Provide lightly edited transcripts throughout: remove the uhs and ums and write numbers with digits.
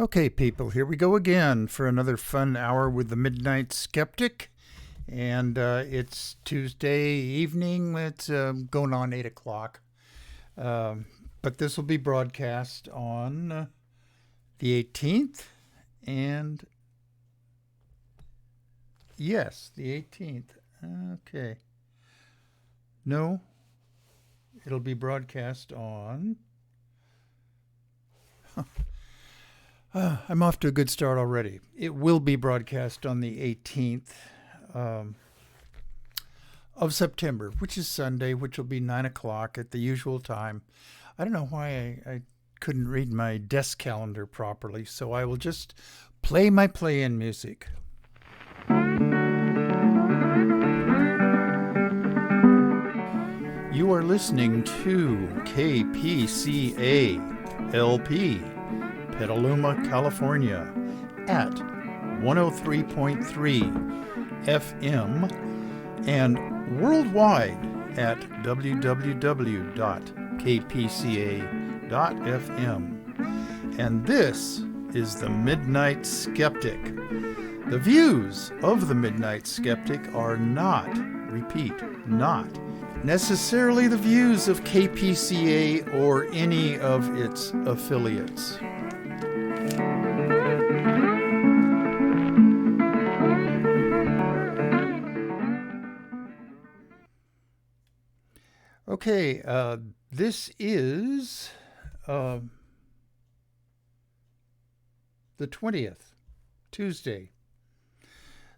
Okay, people, here we go again for another fun hour with the Midnight Skeptic. And it's Tuesday evening. It's going on 8 o'clock. But this will be broadcast on the 18th. And yes, the 18th. Okay. No, it'll be broadcast on. I'm off to a good start already. It will be broadcast on the 18th of September, which is Sunday, which will be 9 o'clock at the usual time. I don't know why I couldn't read my desk calendar properly, so I will just play my play-in music. You are listening to KPCA LP. Petaluma, California at 103.3 FM and worldwide at www.kpca.fm. And this is the Midnight Skeptic. The views of the Midnight Skeptic are not, repeat, not necessarily the views of KPCA or any of its affiliates. Okay, this is the 20th, Tuesday.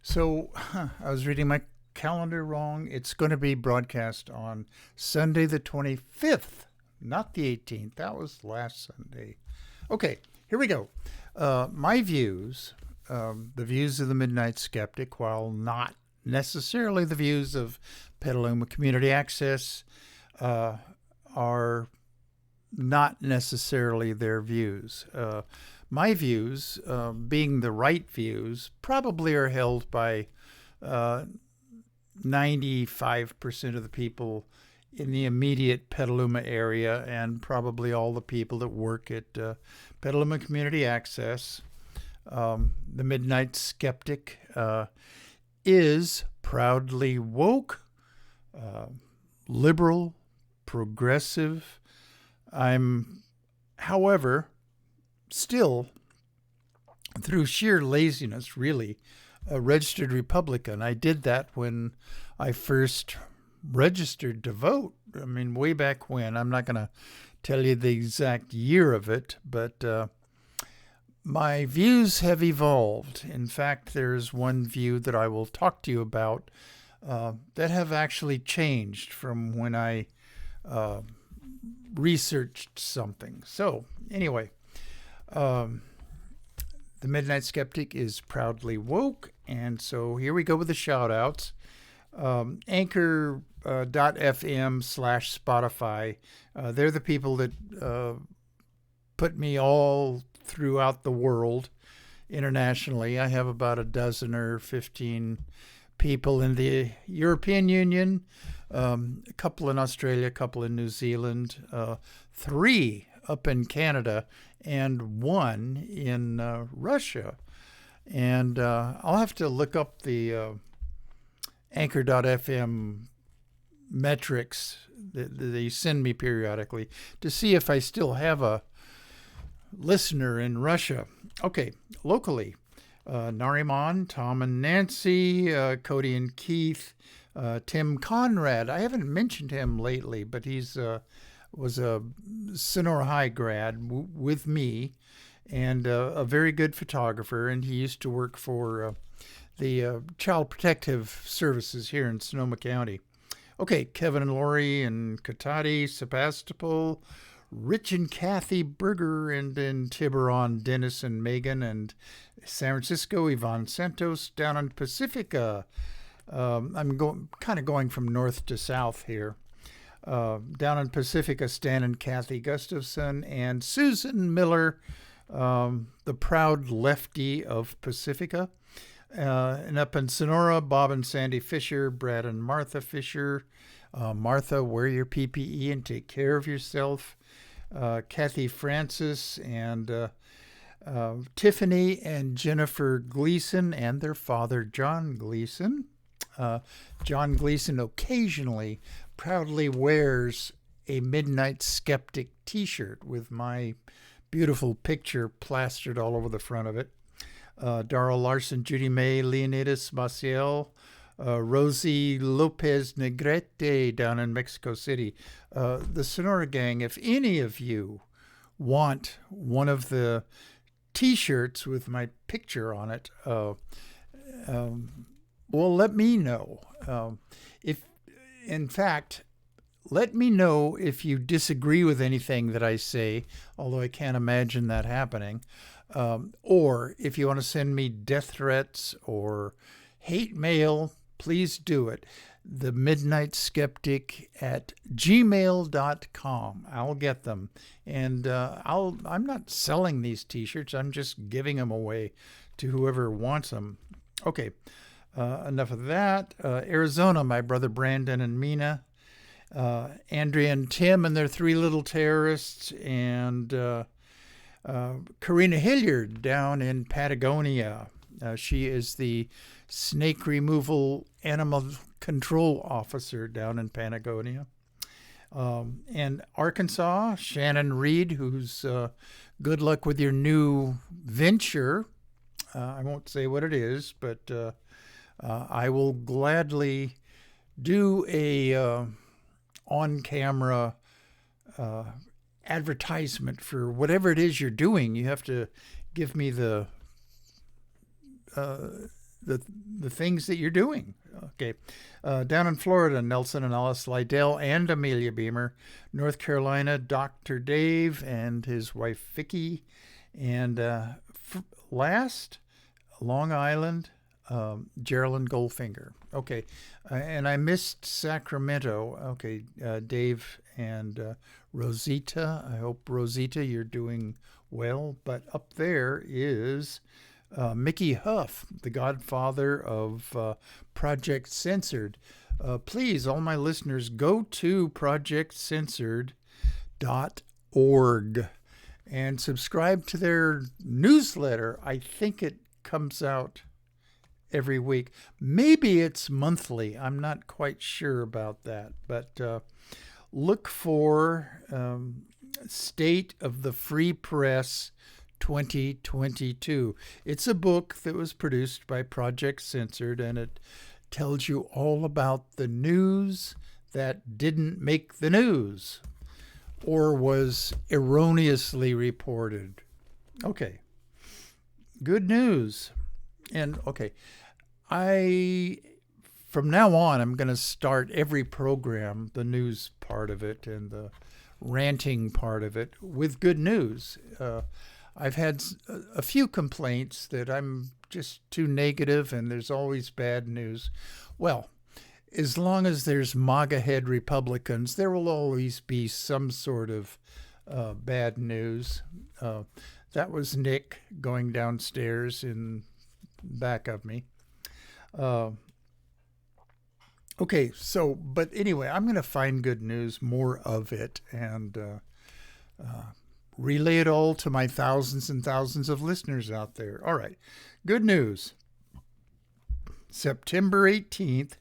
So I was reading my calendar wrong. It's going to be broadcast on Sunday the 25th, not the 18th. That was last Sunday. Okay, here we go. My views, the views of the Midnight Skeptic, while not necessarily the views of Petaluma Community Access, are not necessarily their views. My views, being the right views, probably are held by 95% of the people in the immediate Petaluma area and probably all the people that work at Petaluma Community Access. The Midnight Skeptic is proudly woke, liberal, progressive. I'm, however, still, through sheer laziness, really, a registered Republican. I did that when I first registered to vote. I mean, way back when. I'm not going to tell you the exact year of it, but my views have evolved. In fact, there's one view that I will talk to you about that have actually changed from when I researched something. So anyway, the Midnight Skeptic is proudly woke, and so here we go with the shout-outs. Anchor.fm/Spotify. They're the people that put me all throughout the world internationally. I have about a dozen or 15 people in the European Union, a couple in Australia, a couple in New Zealand, 3 up in Canada, and 1 in Russia. And I'll have to look up the Anchor.fm metrics that they send me periodically to see if I still have a listener in Russia. Okay, locally, Nariman, Tom and Nancy, Cody and Keith, Tim Conrad. I haven't mentioned him lately, but he's was a Sonora High grad with me, and a very good photographer, and he used to work for the Child Protective Services here in Sonoma County. Okay, Kevin and Lori and Katati, Sebastopol, Rich and Kathy Berger, and in Tiburon, Dennis and Megan, and San Francisco, Yvonne Santos, down in Pacifica. I'm going from north to south here. Down in Pacifica, Stan and Kathy Gustafson, and Susan Miller, the proud lefty of Pacifica. And up in Sonora, Bob and Sandy Fisher, Brad and Martha Fisher. Martha, wear your PPE and take care of yourself. Kathy Francis and Tiffany and Jennifer Gleason and their father, John Gleason. John Gleason occasionally proudly wears a Midnight Skeptic t-shirt with my beautiful picture plastered all over the front of it. Darrell Larson, Judy May, Leonidas Maciel, Rosie Lopez Negrete down in Mexico City. The Sonora Gang, if any of you want one of the t-shirts with my picture on it, well, let me know. Let me know if you disagree with anything that I say, although I can't imagine that happening. Or if you want to send me death threats or hate mail, please do it. The Midnight Skeptic at gmail.com. I'll get them. And I'm not selling these t-shirts. I'm just giving them away to whoever wants them. Okay. Enough of that. Arizona, my brother Brandon and Mina. Andrea and Tim and their three little terrorists, and Karina Hilliard down in Patagonia. She is the snake removal animal control officer down in Patagonia. And Arkansas, Shannon Reed, who's good luck with your new venture. I won't say what it is, but I will gladly do a on-camera advertisement for whatever it is you're doing. You have to give me the things that you're doing. Okay. Down in Florida, Nelson and Alice Lydell and Amelia Beamer. North Carolina, Dr. Dave and his wife Vicki. And last, Long Island, Geraldine Goldfinger. Okay. And I missed Sacramento. Okay. Dave and Rosita. I hope, Rosita, you're doing well. But up there is Mickey Huff, the godfather of Project Censored. Please, all my listeners, go to projectcensored.org and subscribe to their newsletter. I think it comes out every week. Maybe it's monthly. I'm not quite sure about that. But look for State of the Free Press 2022. It's a book that was produced by Project Censored, and it tells you all about the news that didn't make the news or was erroneously reported. Okay. Good news. And okay, from now on, I'm going to start every program, the news part of it and the ranting part of it, with good news. I've had a few complaints that I'm just too negative and there's always bad news. Well, as long as there's MAGA Head Republicans, there will always be some sort of bad news. That was Nick going downstairs in back of me. Okay, but anyway, I'm going to find good news, more of it, and relay it all to my thousands and thousands of listeners out there. All right, good news. September 18th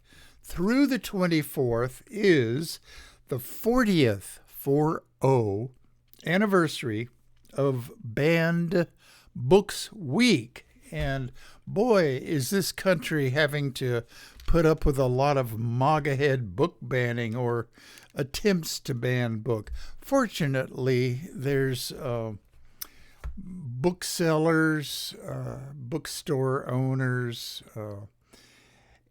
through the 24th is the 40th anniversary of Banned Books Week. And boy, is this country having to put up with a lot of MAGA Head book banning or attempts to ban book. Fortunately, there's booksellers, bookstore owners,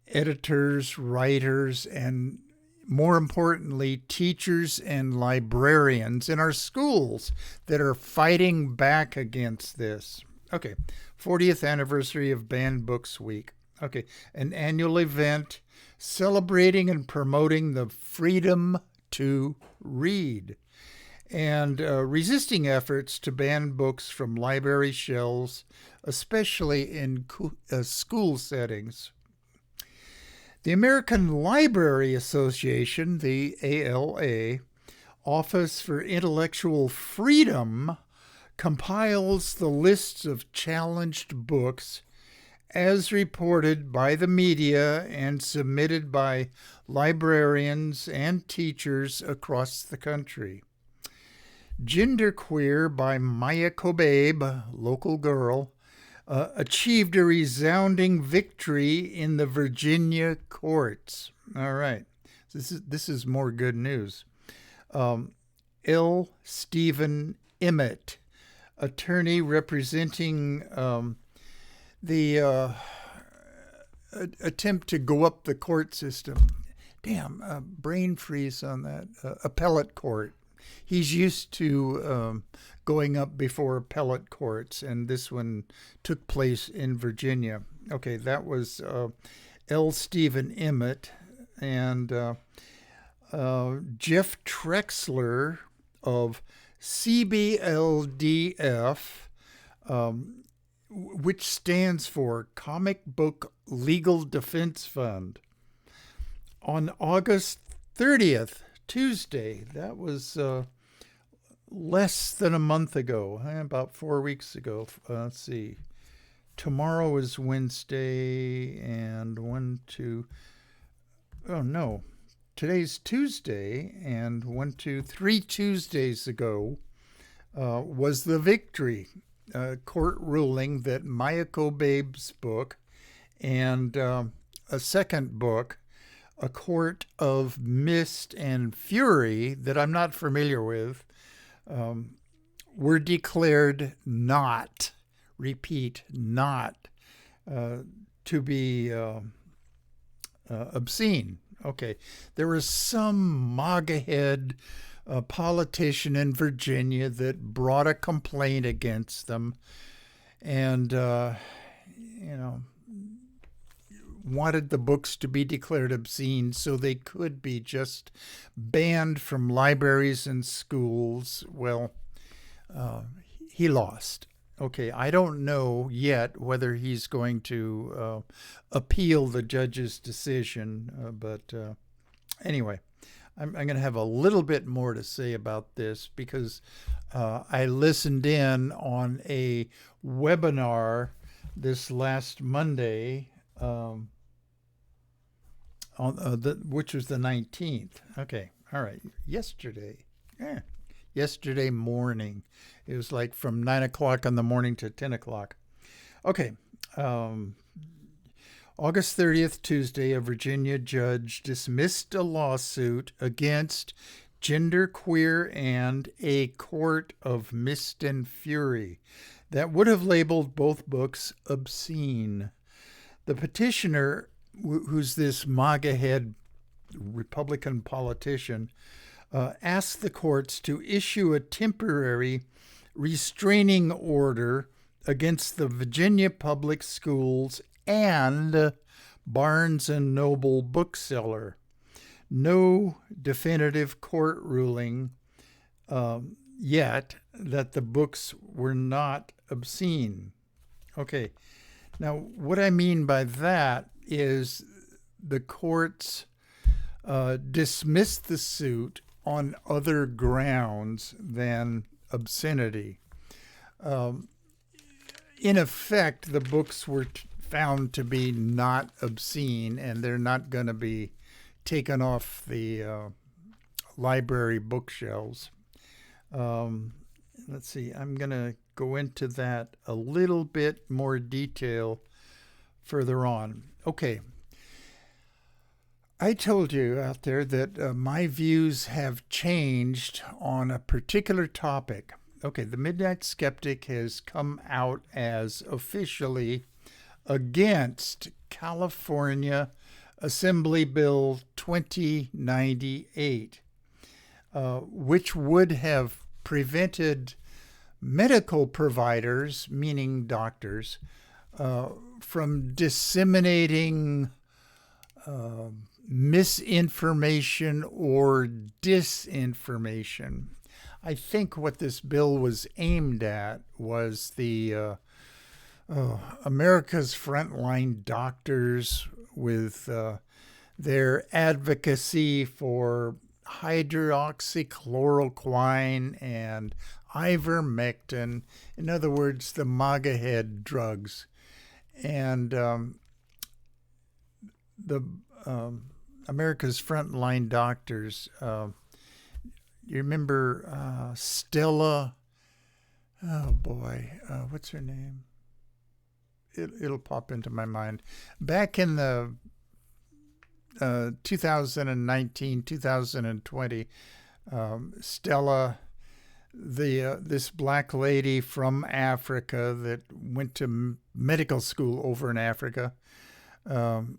editors, writers, and more importantly, teachers and librarians in our schools that are fighting back against this. Okay, 40th anniversary of Banned Books Week. Okay, an annual event celebrating and promoting the freedom to read and resisting efforts to ban books from library shelves, especially in school settings. The American Library Association, the ALA, Office for Intellectual Freedom, compiles the lists of challenged books as reported by the media and submitted by librarians and teachers across the country. Genderqueer by Maya Kobabe, local girl, achieved a resounding victory in the Virginia courts. All right, this is more good news. L. Stephen Emmett, attorney representing the attempt to go up the court system. Damn, brain freeze on that. Appellate court. He's used to going up before appellate courts, and this one took place in Virginia. Okay, that was L. Stephen Emmett. And Jeff Trexler of CBLDF, which stands for Comic Book Legal Defense Fund. On August 30th, Tuesday, that was less than a month ago, about 4 weeks ago. Let's see. Tomorrow is Wednesday, and today's Tuesday, and 3 Tuesdays ago was the victory court ruling that Maya Kobabe's book and a second book, A Court of Mist and Fury, that I'm not familiar with, were declared not, repeat, not, to be obscene. Okay, there was some MAGA Head politician in Virginia that brought a complaint against them and, wanted the books to be declared obscene so they could be just banned from libraries and schools. Well, he lost. Okay, I don't know yet whether he's going to appeal the judge's decision, but anyway, I'm going to have a little bit more to say about this because I listened in on a webinar this last Monday, which was the 19th. Okay, all right, yesterday morning. It was like from 9 o'clock in the morning to 10 o'clock. Okay, August 30th, Tuesday, a Virginia judge dismissed a lawsuit against Genderqueer and A Court of Mist and Fury that would have labeled both books obscene. The petitioner, who's this MAGA Head Republican politician, asked the courts to issue a temporary restraining order against the Virginia Public Schools and Barnes and Noble bookseller. No definitive court ruling yet that the books were not obscene. Okay, now what I mean by that is the courts dismissed the suit on other grounds than obscenity. In effect, the books were found to be not obscene, and they're not going to be taken off the library bookshelves. Let's see, I'm going to go into that a little bit more detail further on. Okay. I told you out there that my views have changed on a particular topic. Okay, the Midnight Skeptic has come out as officially against California Assembly Bill 2098, which would have prevented medical providers, meaning doctors, from disseminating misinformation or disinformation. I think what this bill was aimed at was the America's frontline doctors with their advocacy for hydroxychloroquine and ivermectin. In other words, the MAGA Head drugs. And the America's Frontline Doctors. You remember Stella? Oh boy, what's her name? It'll pop into my mind. Back in the 2019, 2020, Stella, this black lady from Africa that went to medical school over in Africa, and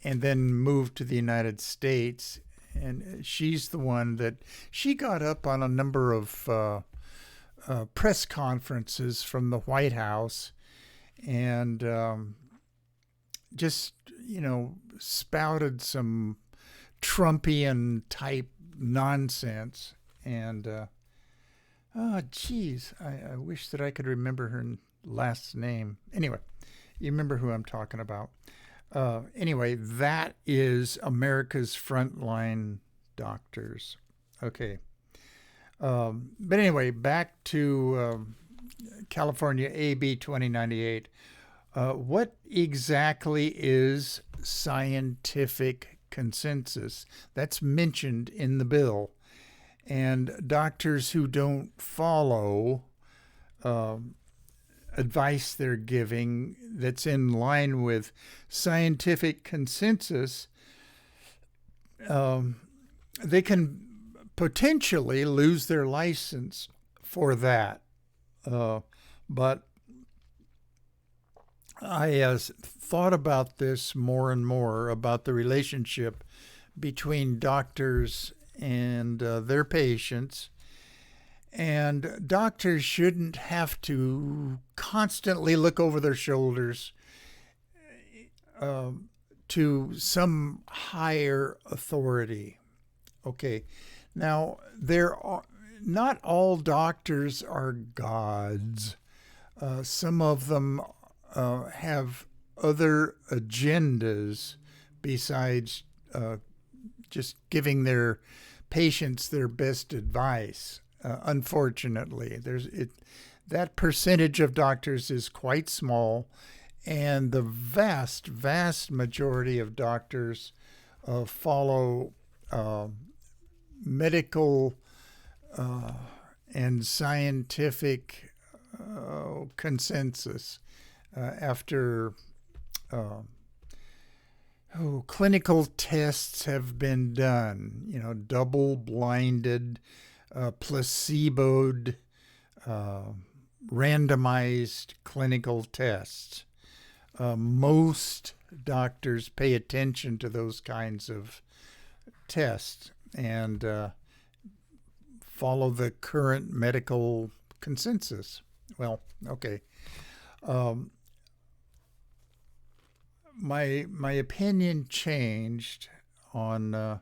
then moved to the United States. And she's the one that she got up on a number of press conferences from the White House and just, spouted some Trumpian type nonsense. And, I wish that I could remember her last name. Anyway, you remember who I'm talking about. Anyway, that is America's Frontline Doctors. Okay. But anyway, back to California AB 2098. What exactly is scientific consensus? That's mentioned in the bill. And doctors who don't follow advice they're giving that's in line with scientific consensus, they can potentially lose their license for that. But I thought about this more and more, about the relationship between doctors and their patients. And doctors shouldn't have to constantly look over their shoulders to some higher authority. Okay, now not all doctors are gods. Some of them have other agendas besides just giving their patients their best advice. Unfortunately, that percentage of doctors is quite small, and the vast, vast majority of doctors follow medical and scientific consensus after clinical tests have been done, double-blinded, placeboed, randomized clinical tests. Most doctors pay attention to those kinds of tests and follow the current medical consensus. Well, okay. My opinion changed on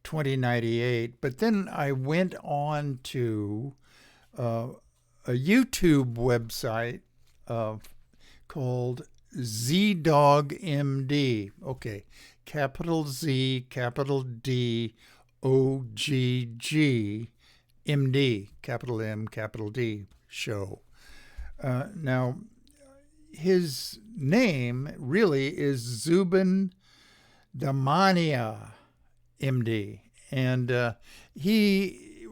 2098, but then I went on to a YouTube website called ZDogMD. Okay, capital Z, capital D, OGG, MD, capital M, capital D show. Now, his name really is Zubin Damania, MD, and he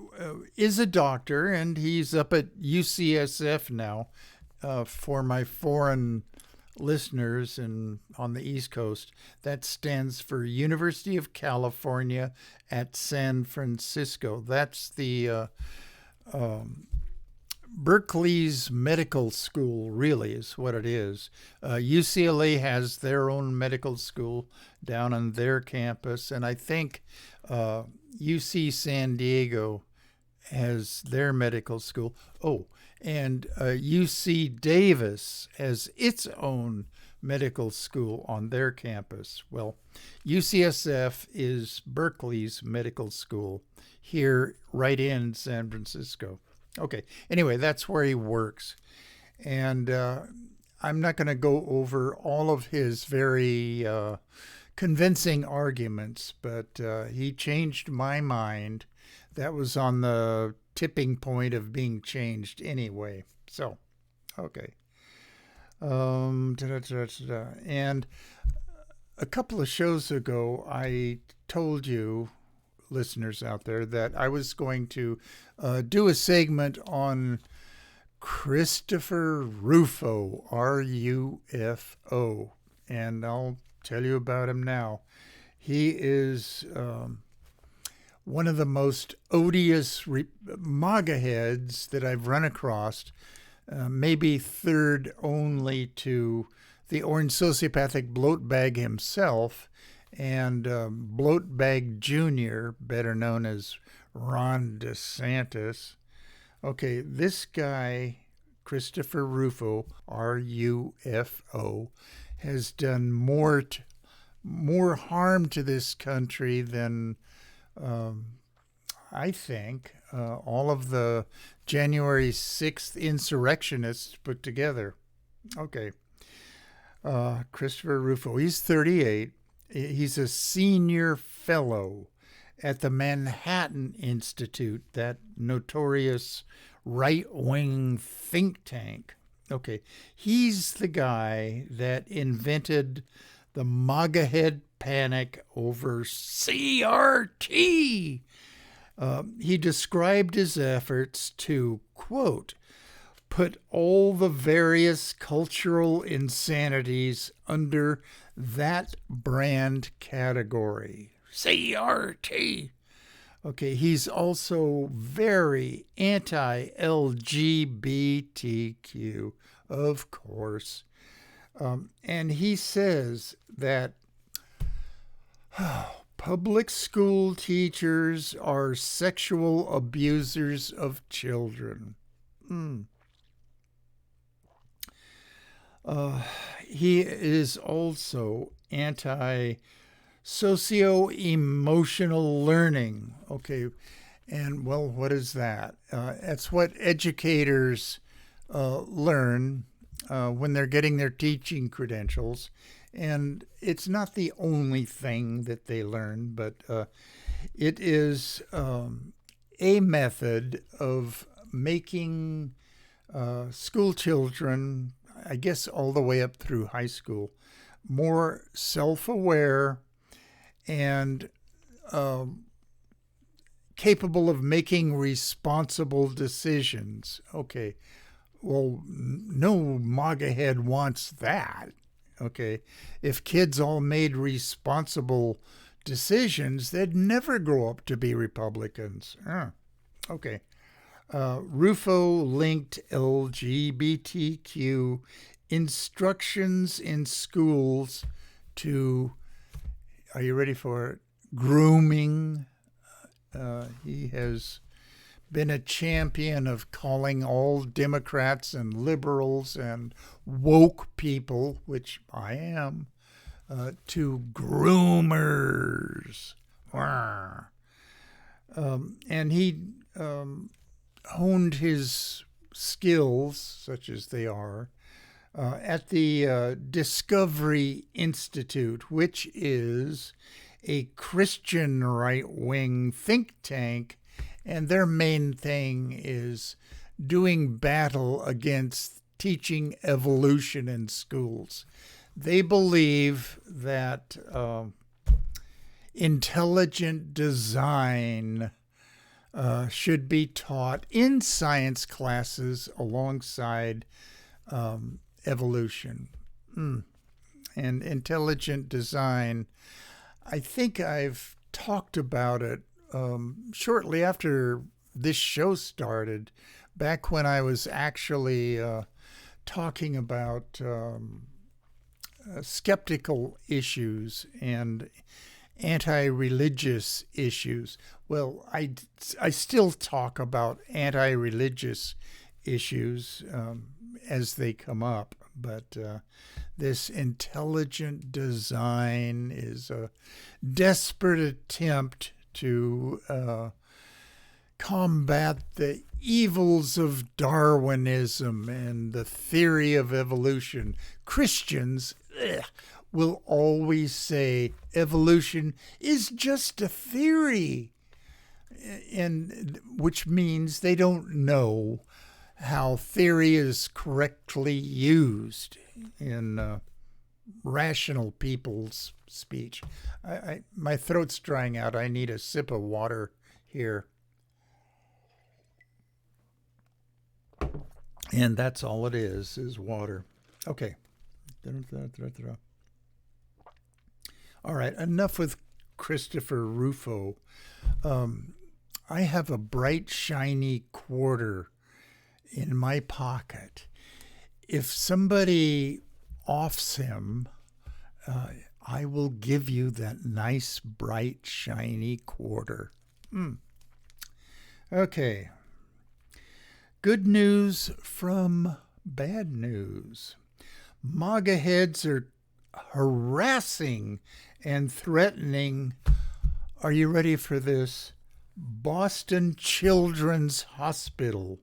is a doctor, and he's up at UCSF now. For my foreign listeners and on the East Coast, that stands for University of California at San Francisco. That's the Berkeley's medical school, really, is what it is. UCLA has their own medical school down on their campus, and I think UC San Diego has their medical school. Oh, and UC Davis has its own medical school on their campus. Well, UCSF is Berkeley's medical school here right in San Francisco. Okay, anyway, that's where he works. And I'm not going to go over all of his very convincing arguments, but he changed my mind. That was on the tipping point of being changed anyway. So, okay. And a couple of shows ago, I told you, listeners out there, that I was going to do a segment on Christopher Rufo, R-U-F-O, and I'll tell you about him now. He is one of the most odious MAGA heads that I've run across, maybe third only to the orange sociopathic bloatbag himself and Bloatbag Jr., better known as Ron DeSantis. Okay, this guy, Christopher Rufo, R-U-F-O, has done more harm to this country than I think all of the January 6th insurrectionists put together. Okay. Christopher Rufo, he's 38. He's a senior fellow at the Manhattan Institute, that notorious right-wing think tank. Okay, he's the guy that invented the MAGA Head panic over CRT. He described his efforts to, quote, put all the various cultural insanities under that brand category. CRT. Okay, he's also very anti-LGBTQ, of course. And he says that public school teachers are sexual abusers of children. He is also anti-socio-emotional learning. Okay, and well, what is that? That's what educators learn when they're getting their teaching credentials. And it's not the only thing that they learn, but it is a method of making school children, I guess all the way up through high school, more self-aware and capable of making responsible decisions. Okay, well, no MAGA head wants that. Okay, if kids all made responsible decisions, they'd never grow up to be Republicans. Okay. Rufo linked LGBTQ instructions in schools to, are you ready for it? Grooming. He has been a champion of calling all Democrats and liberals and woke people, which I am, to groomers. And he honed his skills, such as they are, at the Discovery Institute, which is a Christian right-wing think tank, and their main thing is doing battle against teaching evolution in schools. They believe that intelligent design should be taught in science classes alongside evolution. And intelligent design, I think I've talked about it shortly after this show started, back when I was actually talking about skeptical issues and anti-religious issues. Well, I still talk about anti-religious issues as they come up, but this intelligent design is a desperate attempt to combat the evils of Darwinism and the theory of evolution. Christians will always say evolution is just a theory. and which means they don't know how theory is correctly used in rational people's speech. My throat's drying out. I need a sip of water here. And that's all it is water. Okay. All right, enough with Christopher Rufo. I have a bright, shiny quarter in my pocket. If somebody offs him, I will give you that nice, bright, shiny quarter. Okay. Good news from bad news. MAGA heads are harassing and threatening, are you ready for this? Boston Children's Hospital,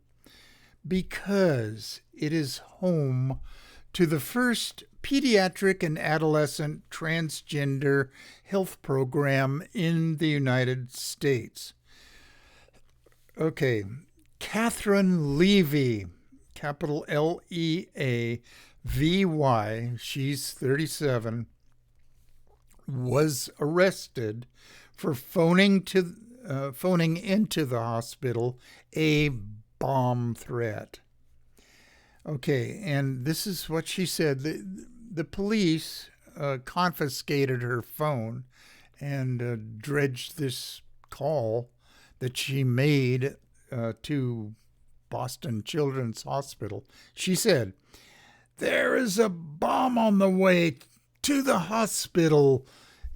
because it is home to the first pediatric and adolescent transgender health program in the United States. Okay, Catherine Levy, capital Leavy, she's 37, was arrested for phoning into the hospital a bomb threat. Okay, and this is what she said. The police confiscated her phone and dredged this call that she made to Boston Children's Hospital. She said, "There is a bomb on the way to the hospital,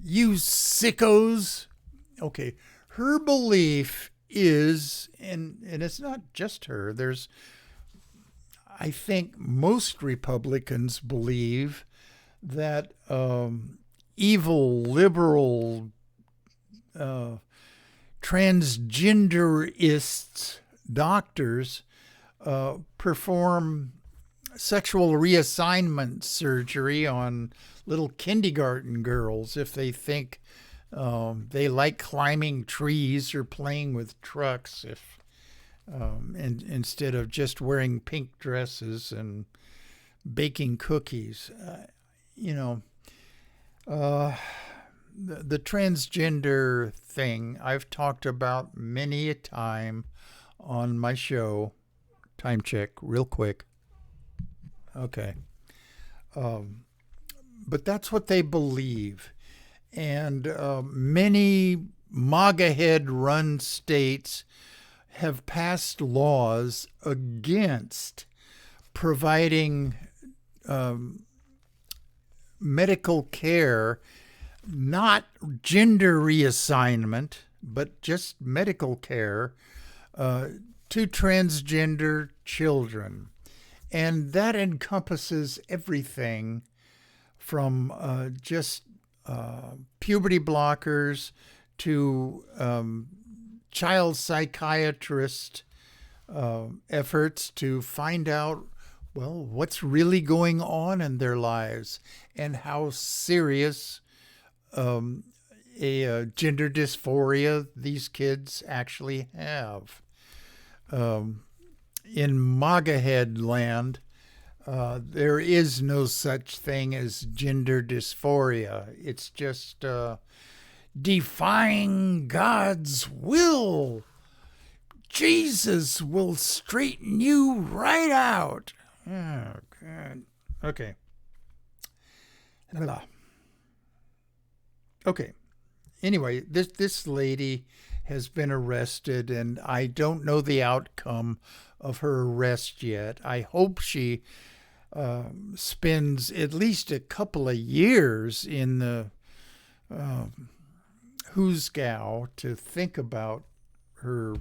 you sickos." Okay, her belief is, and it's not just her, I think most Republicans believe that evil, liberal, transgenderists, doctors, perform sexual reassignment surgery on little kindergarten girls if they think they like climbing trees or playing with trucks, and instead of just wearing pink dresses and baking cookies. The transgender thing I've talked about many a time on my show. Time check, real quick. Okay. But that's what they believe. And many MAGA Head run states have passed laws against providing medical care, not gender reassignment, but just medical care to transgender children. And that encompasses everything from just puberty blockers to child psychiatrist efforts to find out, well, what's really going on in their lives and how serious a gender dysphoria these kids actually have. In MAGA Head land, there is no such thing as gender dysphoria. It's just defying God's will. Jesus will straighten you right out. Oh, God. Okay. Okay. Anyway, this lady has been arrested, and I don't know the outcome of her arrest yet. I hope she spends at least a couple of years in the hoosgow to think about her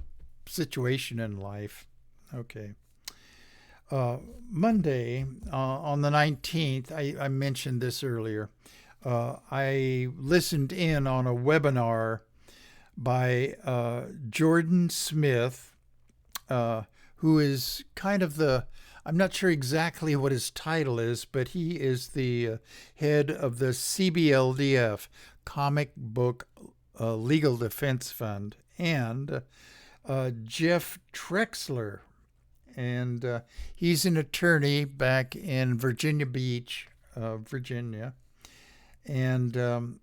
situation in life. Okay. Monday, on the 19th, I mentioned this earlier, I listened in on a webinar by Jordan Smith, who is kind of I'm not sure exactly what his title is, but he is the head of the CBLDF, Comic Book Legal Defense Fund. and Jeff Trexler. And he's an attorney back in Virginia Beach, Virginia. And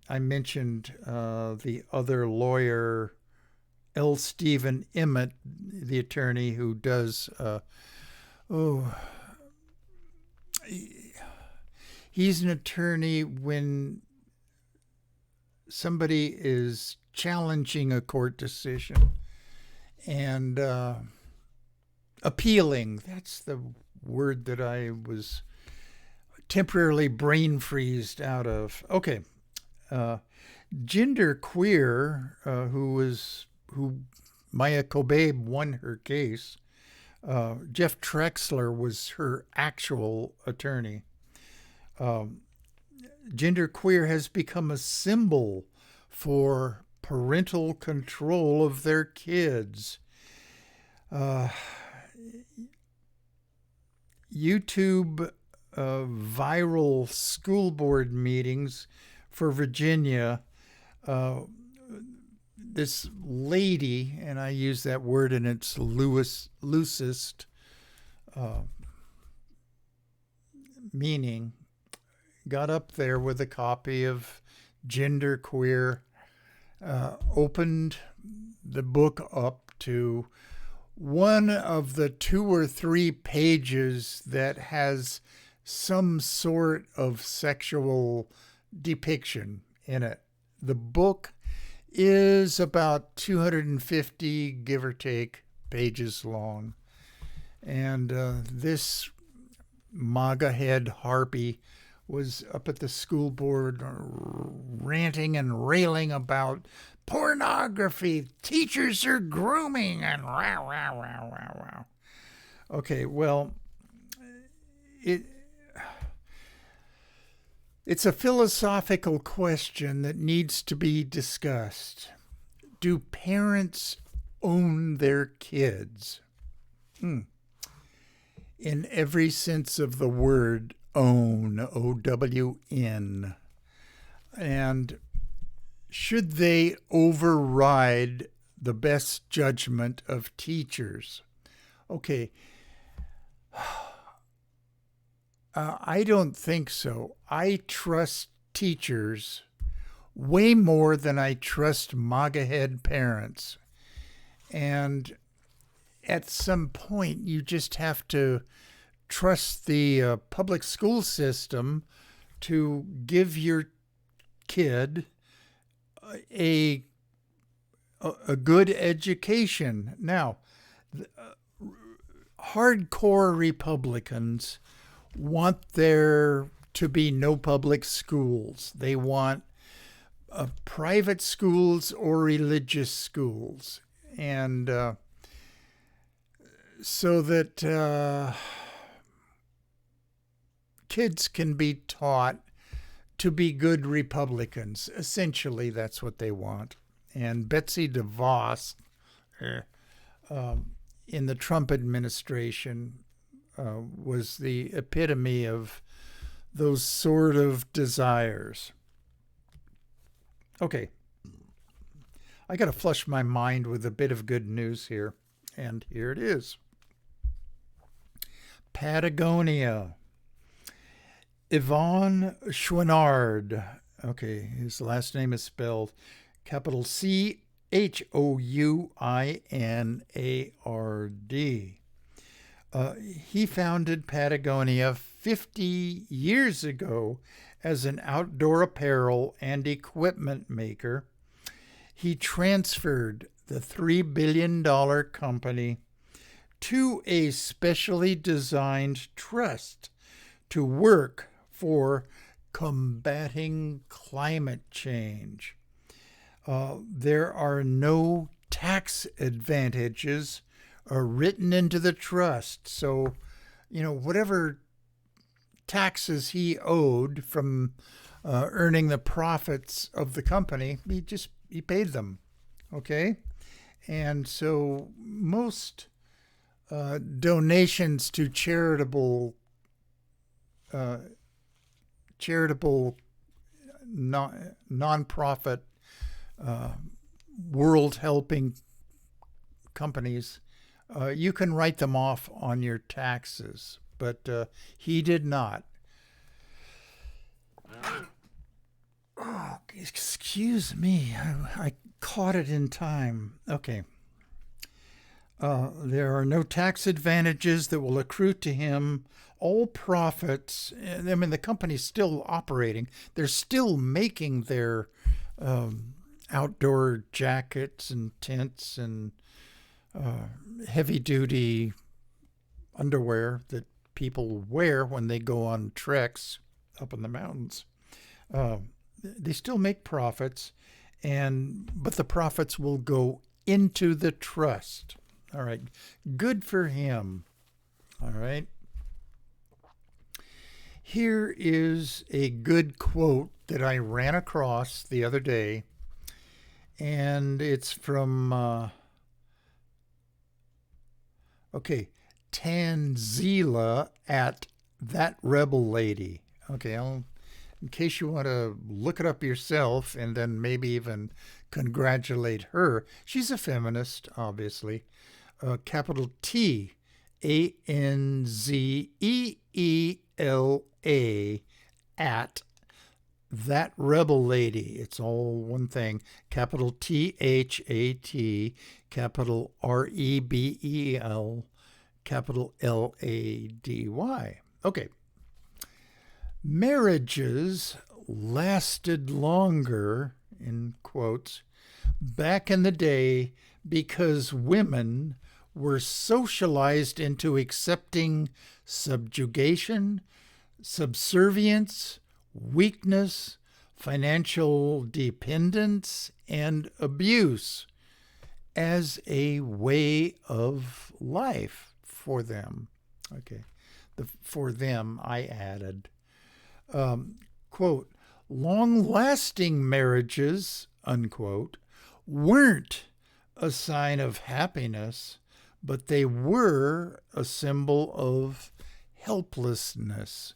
I mentioned the other lawyer, L. Stephen Emmett, the attorney who does, he's an attorney when somebody is challenging a court decision and appealing. That's the word that I was temporarily brain freezed out of. Okay. Gender queer, who Maya Kobabe won her case. Jeff Trexler was her actual attorney. Gender queer has become a symbol for parental control of their kids. YouTube viral school board meetings for Virginia. This lady, and I use that word in its loosest meaning, got up there with a copy of Gender Queer, opened the book up to one of the 2 or 3 pages that has some sort of sexual depiction in it. The book is about 250, give or take, pages long. And this MAGA Head harpy was up at the school board ranting and railing about pornography, teachers are grooming, and wow, wow, wow, wow, wow. Okay, well, it's a philosophical question that needs to be discussed. Do parents own their kids? In every sense of the word, own, O-W-N. And should they override the best judgment of teachers? Okay. I don't think so. I trust teachers way more than I trust MAGA Head parents. And at some point, you just have to trust the public school system to give your kid a good education. Now, hardcore Republicans want there to be no public schools. They want private schools or religious schools. And so that kids can be taught to be good Republicans. Essentially, that's what they want. And Betsy DeVos, in the Trump administration, was the epitome of those sort of desires. Okay. I got to flush my mind with a bit of good news here. And here it is. Patagonia. Yvon Chouinard. Okay, his last name is spelled capital Chouinard. He founded Patagonia 50 years ago as an outdoor apparel and equipment maker. He transferred the $3 billion company to a specially designed trust to work for combating climate change. There are no tax advantages written into the trust. So, whatever taxes he owed from earning the profits of the company, he paid them. Okay? And so most donations to charitable nonprofit world helping companies, you can write them off on your taxes, but he did not. Oh, excuse me. I caught it in time. Okay. There are no tax advantages that will accrue to him. All profits, I mean, the company's still operating. They're still making their outdoor jackets and tents and heavy-duty underwear that people wear when they go on treks up in the mountains. They still make profits, but the profits will go into the trust. All right, good for him. All right. Here is a good quote that I ran across the other day, and it's from, Tanzila at That Rebel Lady. Okay, in case you want to look it up yourself and then maybe even congratulate her. She's a feminist, obviously. Capital T ANZEELA at That Rebel Lady. It's all one thing. Capital THAT, capital REBEL, capital LADY. Okay. Marriages lasted longer, in quotes, back in the day because women were socialized into accepting subjugation, subservience, weakness, financial dependence, and abuse as a way of life for them. Okay, for them, I added. Quote, long-lasting marriages, unquote, weren't a sign of happiness, but they were a symbol of helplessness.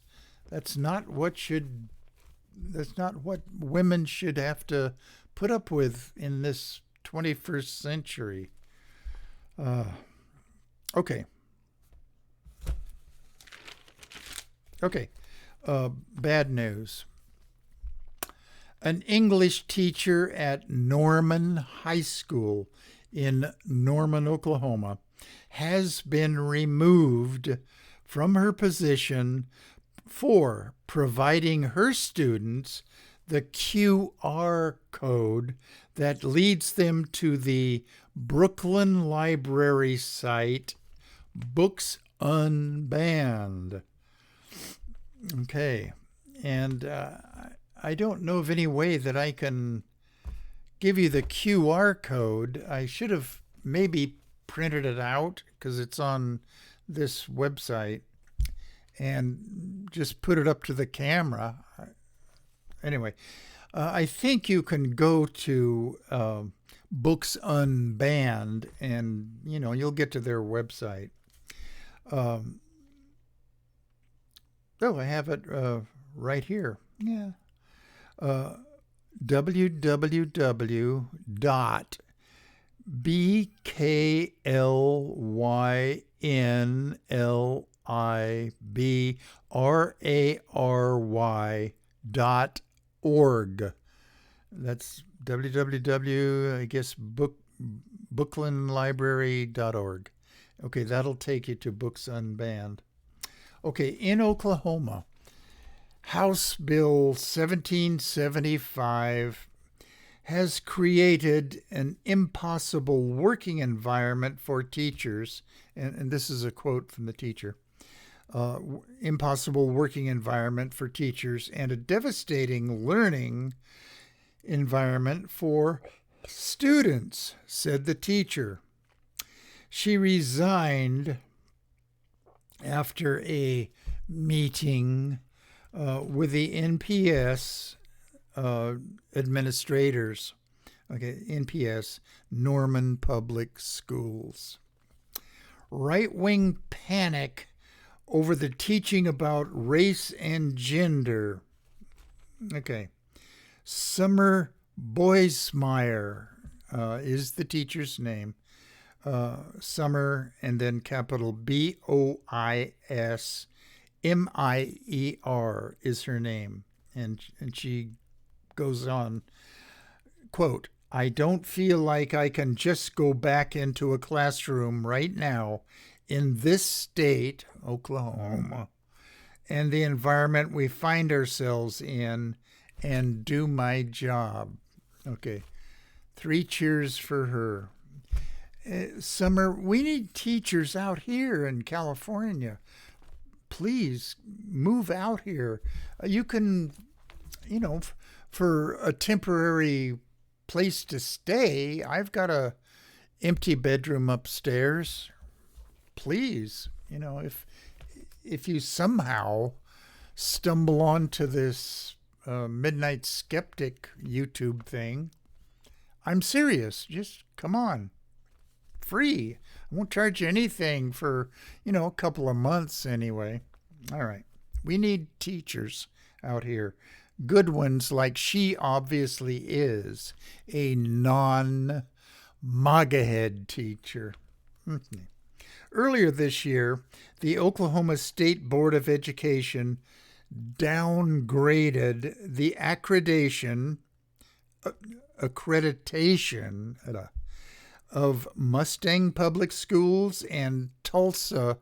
That's not what women should have to put up with in this 21st century. Okay. Bad news. An English teacher at Norman High School in Norman, Oklahoma, has been removed from her position for providing her students the QR code that leads them to the Brooklyn Library site Books Unbanned. Okay, and I don't know of any way that I can give you the QR code. I should have maybe printed it out because it's on this website and just put it up to the camera. Anyway, I think you can go to Books Unbanned and, you'll get to their website. I have it right here. Yeah. www.bklynlibrary.org. That's www, I guess, booklandlibrary.org. Okay, that'll take you to Books Unbanned. Okay, in Oklahoma, House Bill 1775 has created an impossible working environment for teachers, and this is a quote from the teacher, impossible working environment for teachers and a devastating learning environment for students, said the teacher. She resigned after a meeting with the NPS administrators. Okay, NPS, Norman Public Schools. Right-wing panic over the teaching about race and gender. Okay. Summer Boismeyer. is the teacher's name. Summer, and then capital Boismier is her name. And she goes on, quote, I don't feel like I can just go back into a classroom right now in this state, Oklahoma, and the environment we find ourselves in and do my job. Okay, 3 cheers for her. Summer, we need teachers out here in California. Please move out here. You can, for a temporary place to stay, I've got a empty bedroom upstairs. Please, if you somehow stumble onto this Midnight Skeptic YouTube thing, I'm serious. Just come on. Free. I won't charge you anything for, a couple of months anyway. All right. We need teachers out here. Good ones like she obviously is, a non-MAGA Head teacher. Earlier this year, the Oklahoma State Board of Education downgraded the accreditation of Mustang Public Schools and Tulsa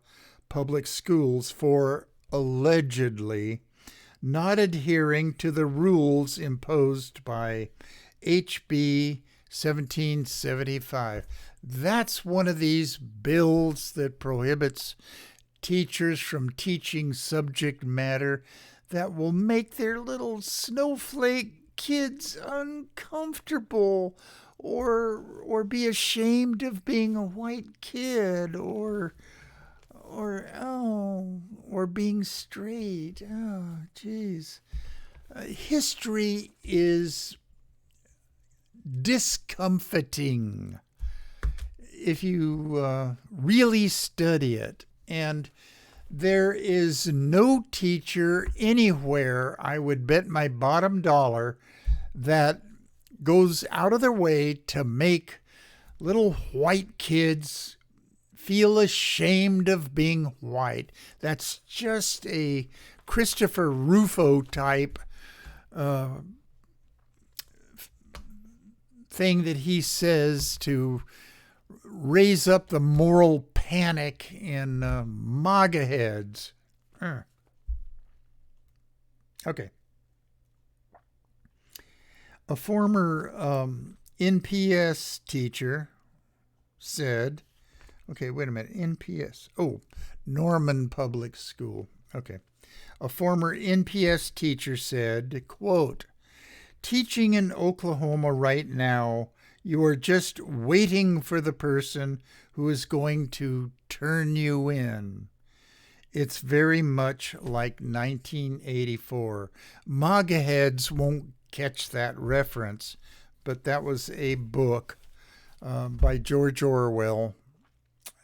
Public Schools for allegedly not adhering to the rules imposed by HB 1775. That's one of these bills that prohibits teachers from teaching subject matter that will make their little snowflake kids uncomfortable or be ashamed of being a white kid or being straight. Oh, geez. History is discomforting if you really study it. And there is no teacher anywhere, I would bet my bottom dollar, that goes out of their way to make little white kids feel ashamed of being white. That's just a Christopher Rufo type thing that he says to raise up the moral panic in MAGA heads. Okay. A former NPS teacher said, okay, wait a minute, NPS. Oh, Norman Public School. Okay. A former NPS teacher said, quote, teaching in Oklahoma right now, you are just waiting for the person who is going to turn you in. It's very much like 1984. MAGA heads won't catch that reference, but that was a book by George Orwell,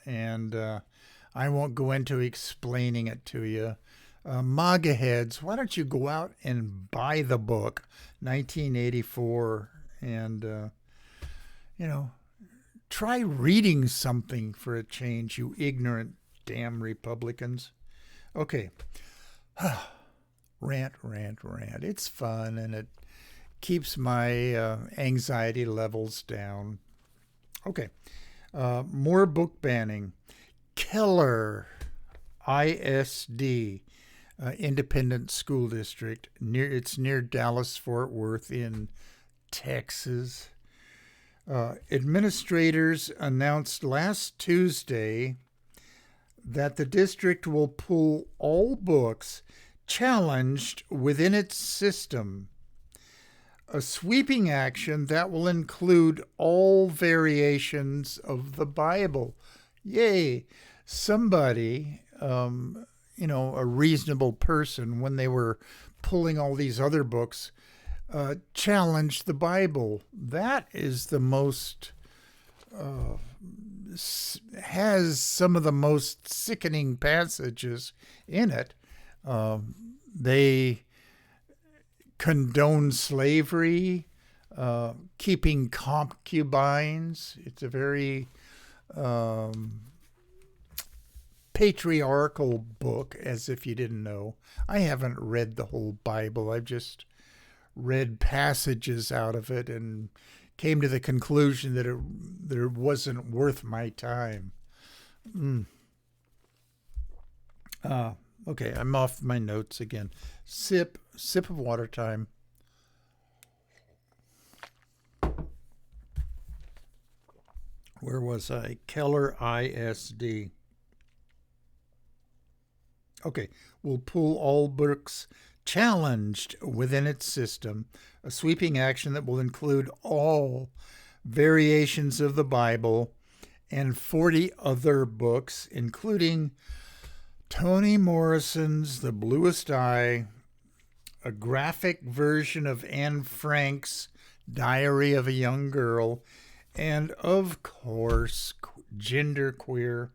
and I won't go into explaining it to you. MAGA heads, why don't you go out and buy the book, 1984, and, try reading something for a change, you ignorant damn Republicans. Okay. Rant. It's fun, and it keeps my anxiety levels down. Okay. More book banning. Keller ISD, Independent School District. It's near Dallas-Fort Worth in Texas. Administrators announced last Tuesday that the district will pull all books challenged within its system, a sweeping action that will include all variations of the Bible. Yay! Somebody, a reasonable person, when they were pulling all these other books, challenged the Bible. That is the most, has some of the most sickening passages in it. They condone slavery. Keeping Concubines. It's a very patriarchal book, as if you didn't know. I haven't read the whole Bible. I've just read passages out of it and came to the conclusion that it wasn't worth my time. Okay, I'm off my notes again. Sip of water time. Where was I? Keller ISD. Okay, we'll pull all books challenged within its system, a sweeping action that will include all variations of the Bible and 40 other books, including Toni Morrison's The Bluest Eye, a graphic version of Anne Frank's Diary of a Young Girl, and, of course, genderqueer.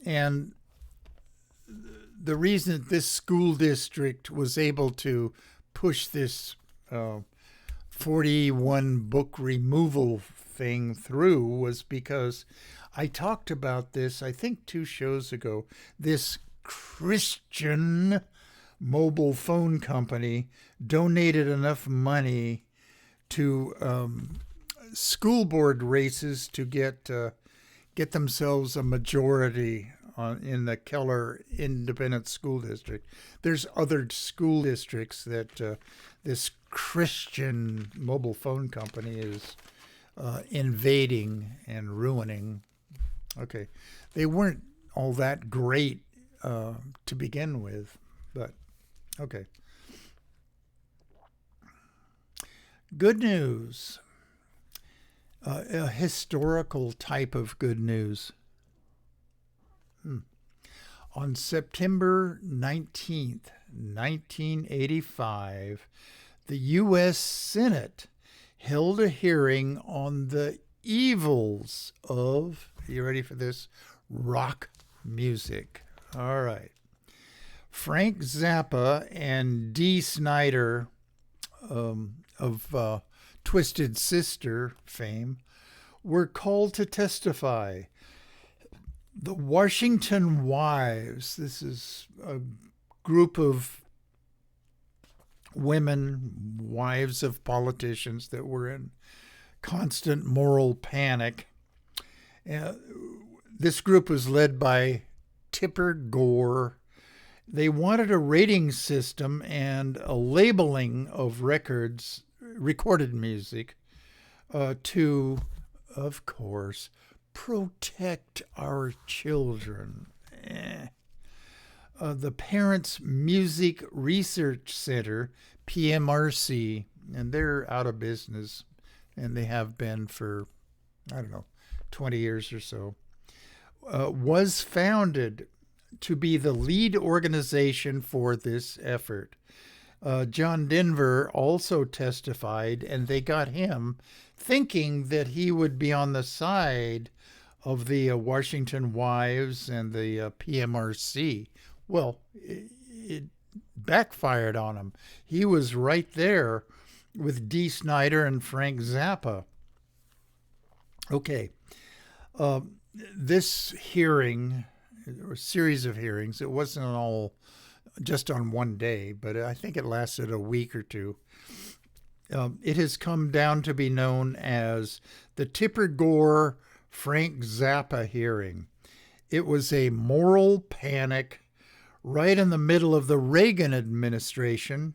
And the reason that this school district was able to push this 41 book removal thing through was because I talked about this, I think 2 shows ago. This Christian mobile phone company donated enough money to school board races to get themselves a majority in the Keller Independent School District. There's other school districts that this Christian mobile phone company is invading and ruining. Okay, they weren't all that great to begin with, but okay. Good news. A historical type of good news. On September 19th, 1985, the U.S. Senate held a hearing on the evils of, are you ready for this? Rock music. All right. Frank Zappa and Dee Snider of Twisted Sister fame were called to testify. The Washington Wives, this is a group of women, wives of politicians that were in constant moral panic. This group was led by Tipper Gore. They wanted a rating system and a labeling of recorded music, to, of course, protect our children. The Parents Music Research Center, PMRC, and they're out of business, and they have been for, 20 years or so, was founded to be the lead organization for this effort. John Denver also testified, and they got him thinking that he would be on the side of the Washington Wives and the PMRC. Well, it backfired on him. He was right there with Dee Snider and Frank Zappa. Okay. This hearing, or series of hearings, it wasn't all just on one day, but I think it lasted a week or two. It has come down to be known as the Tipper Gore Frank Zappa hearing. It was a moral panic right in the middle of the Reagan administration.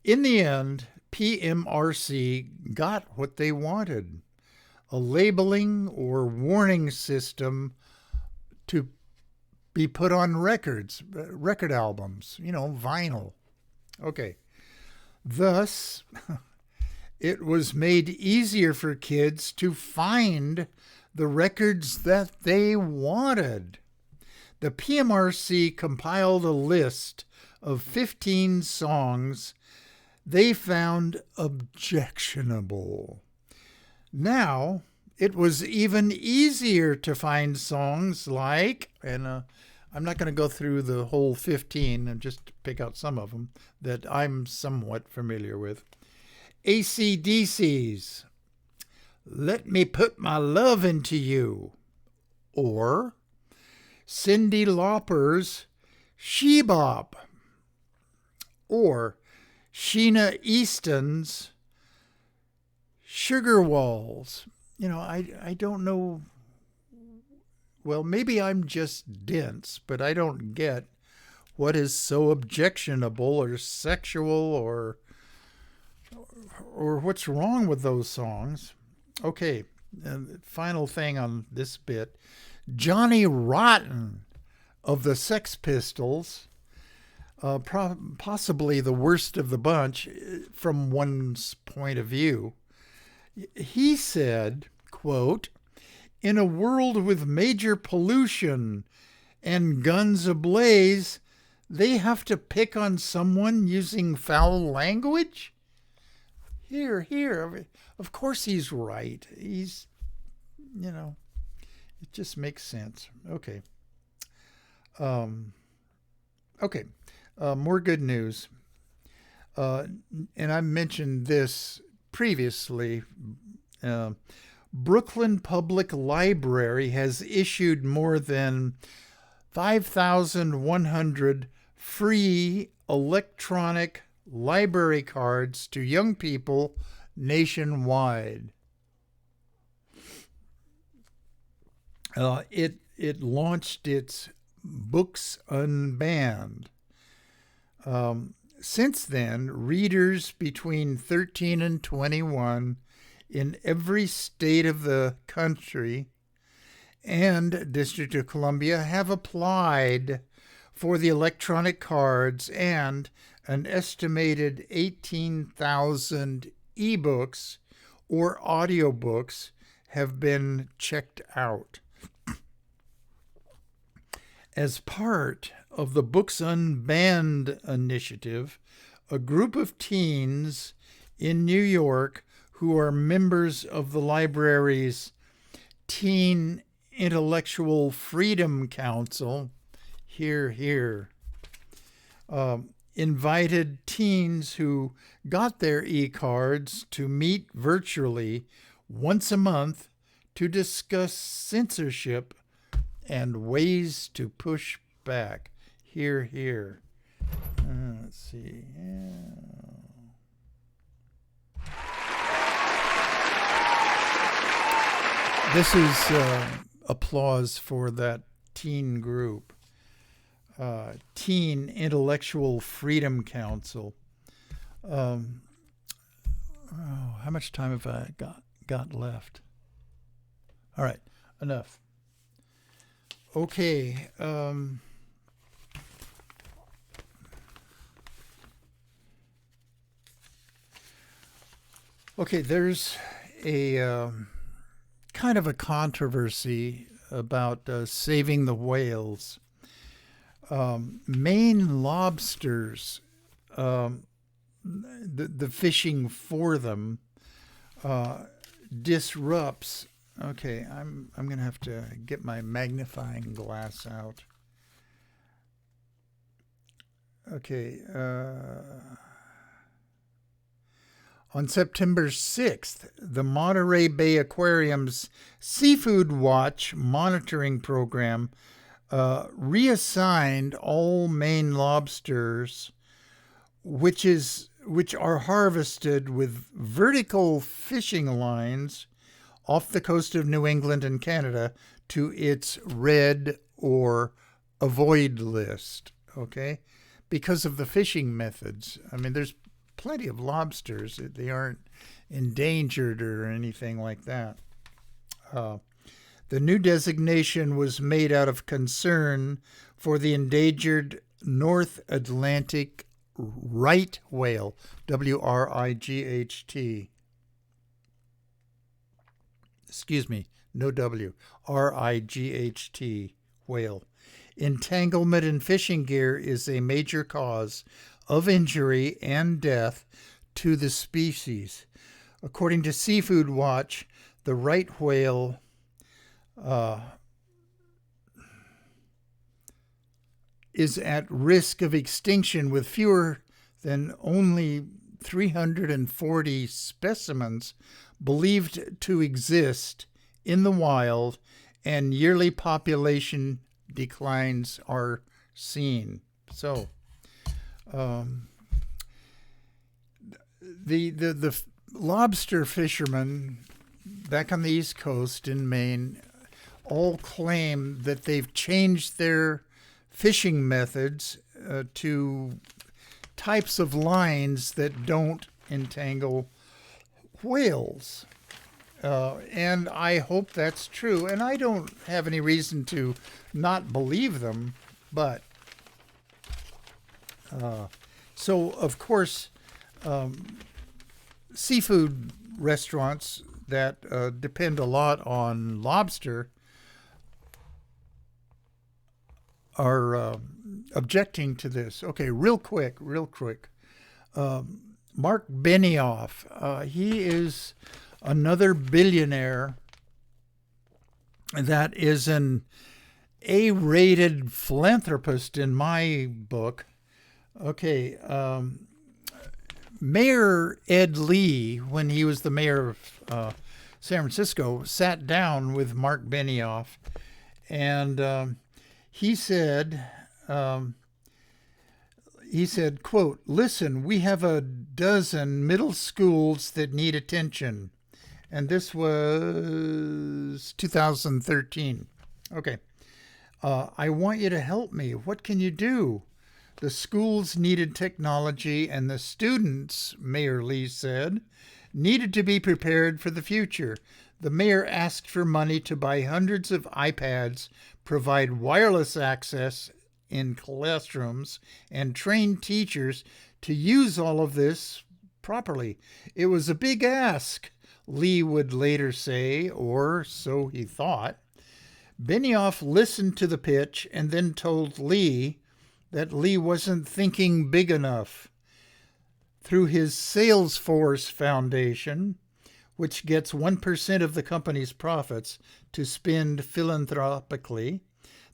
In the end, PMRC got what they wanted: a labeling or warning system to be put on record albums, vinyl. Okay. Thus, it was made easier for kids to find the records that they wanted. The PMRC compiled a list of 15 songs they found objectionable. Now, it was even easier to find songs like, and I'm not going to go through the whole 15 and just pick out some of them that I'm somewhat familiar with. AC/DC's Let Me Put My Love Into You, or Cyndi Lauper's She Bop, or Sheena Easton's Sugar Walls. You know, I don't know. Well, maybe I'm just dense, but I don't get what is so objectionable or sexual or what's wrong with those songs. Okay, final thing on this bit. Johnny Rotten of the Sex Pistols, possibly the worst of the bunch from one's point of view. He said, quote, "In a world with major pollution and guns ablaze, they have to pick on someone using foul language?" Here. Of course he's right. He's, you know, it just makes sense. Okay. More good news. And I mentioned this previously. Brooklyn Public Library has issued more than 5,100 free electronic library cards to young people nationwide. It launched its Books Unbanned. Since then, readers between 13 and 21 in every state of the country and District of Columbia have applied for the electronic cards, and an estimated 18,000 ebooks or audiobooks have been checked out. As part of the Books Unbanned initiative, a group of teens in New York who are members of the library's Teen Intellectual Freedom Council, here, invited teens who got their e-cards to meet virtually once a month to discuss censorship and ways to push back. Here. Let's see. This is applause for that teen group. Teen Intellectual Freedom Council. How much time have I got left? All right, enough. Okay. Okay, there's a kind of a controversy about saving the whales. Maine lobsters, the fishing for them disrupts. Okay, I'm going to have to get my magnifying glass out. Okay. On September 6th, the Monterey Bay Aquarium's Seafood Watch monitoring program reassigned all Maine lobsters, which are harvested with vertical fishing lines off the coast of New England and Canada, to its red or avoid list, okay? Because of the fishing methods. I mean, there's plenty of lobsters. They aren't endangered or anything like that. The new designation was made out of concern for the endangered North Atlantic right whale, WRIGHT. Excuse me, no W, RIGHT whale. Entanglement in fishing gear is a major cause of injury and death to the species. According to Seafood Watch, the right whale is at risk of extinction with fewer than only 340 specimens believed to exist in the wild, and yearly population declines are seen. So, the lobster fishermen back on the East Coast in Maine all claim that they've changed their fishing methods to types of lines that don't entangle whales. And I hope that's true. And I don't have any reason to not believe them, but so, of course, seafood restaurants that depend a lot on lobster are objecting to this. Okay, real quick. Mark Benioff, he is another billionaire that is an A-rated philanthropist in my book. Okay, Mayor Ed Lee, when he was the mayor of San Francisco, sat down with Mark Benioff, and he said, quote, "Listen, we have a dozen middle schools that need attention." And this was 2013. Okay. "I want you to help me. What can you do?" The schools needed technology, and the students, Mayor Lee said, needed to be prepared for the future. The mayor asked for money to buy hundreds of iPads, provide wireless access in classrooms, and train teachers to use all of this properly. "It was a big ask," Lee would later say, or so he thought. Benioff listened to the pitch and then told Lee that Lee wasn't thinking big enough. Through his Salesforce Foundation, which gets 1% of the company's profits to spend philanthropically,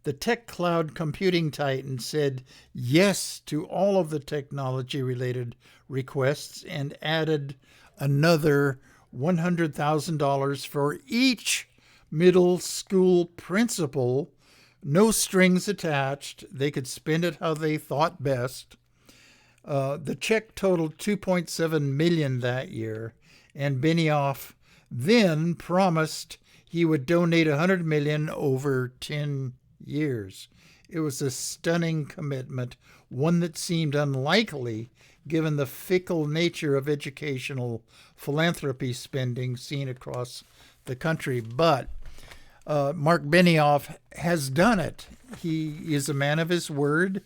the tech cloud computing titan said yes to all of the technology-related requests and added another $100,000 for each middle school principal. No strings attached. They could spend it how they thought best. The check totaled $2.7 million that year, and Benioff then promised he would donate $100 million over 10 years. It was a stunning commitment, one that seemed unlikely given the fickle nature of educational philanthropy spending seen across the country. But Mark Benioff has done it. He is a man of his word,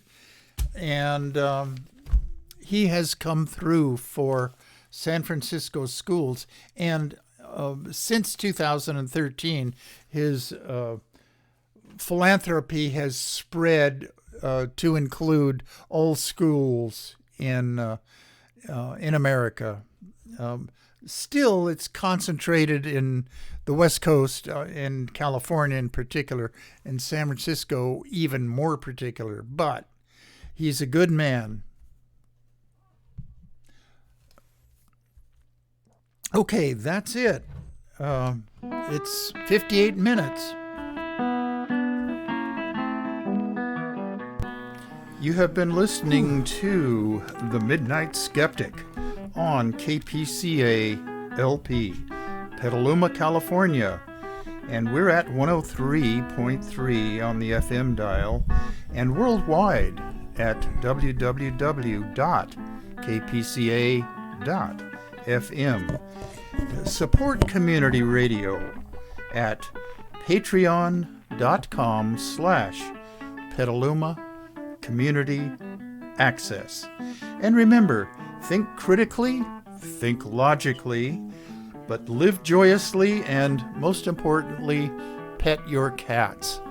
and he has come through for San Francisco schools. And since 2013, his philanthropy has spread to include all schools in America. Still, it's concentrated in the West Coast, in California in particular, and San Francisco even more particular. But he's a good man. Okay, that's it. It's 58 minutes. You have been listening to The Midnight Skeptic on KPCA LP, Petaluma, California. And we're at 103.3 on the FM dial and worldwide at www.kpca.fm. Support community radio at patreon.com/Petaluma Community Access. And remember, think critically, think logically, but live joyously, and most importantly, pet your cats.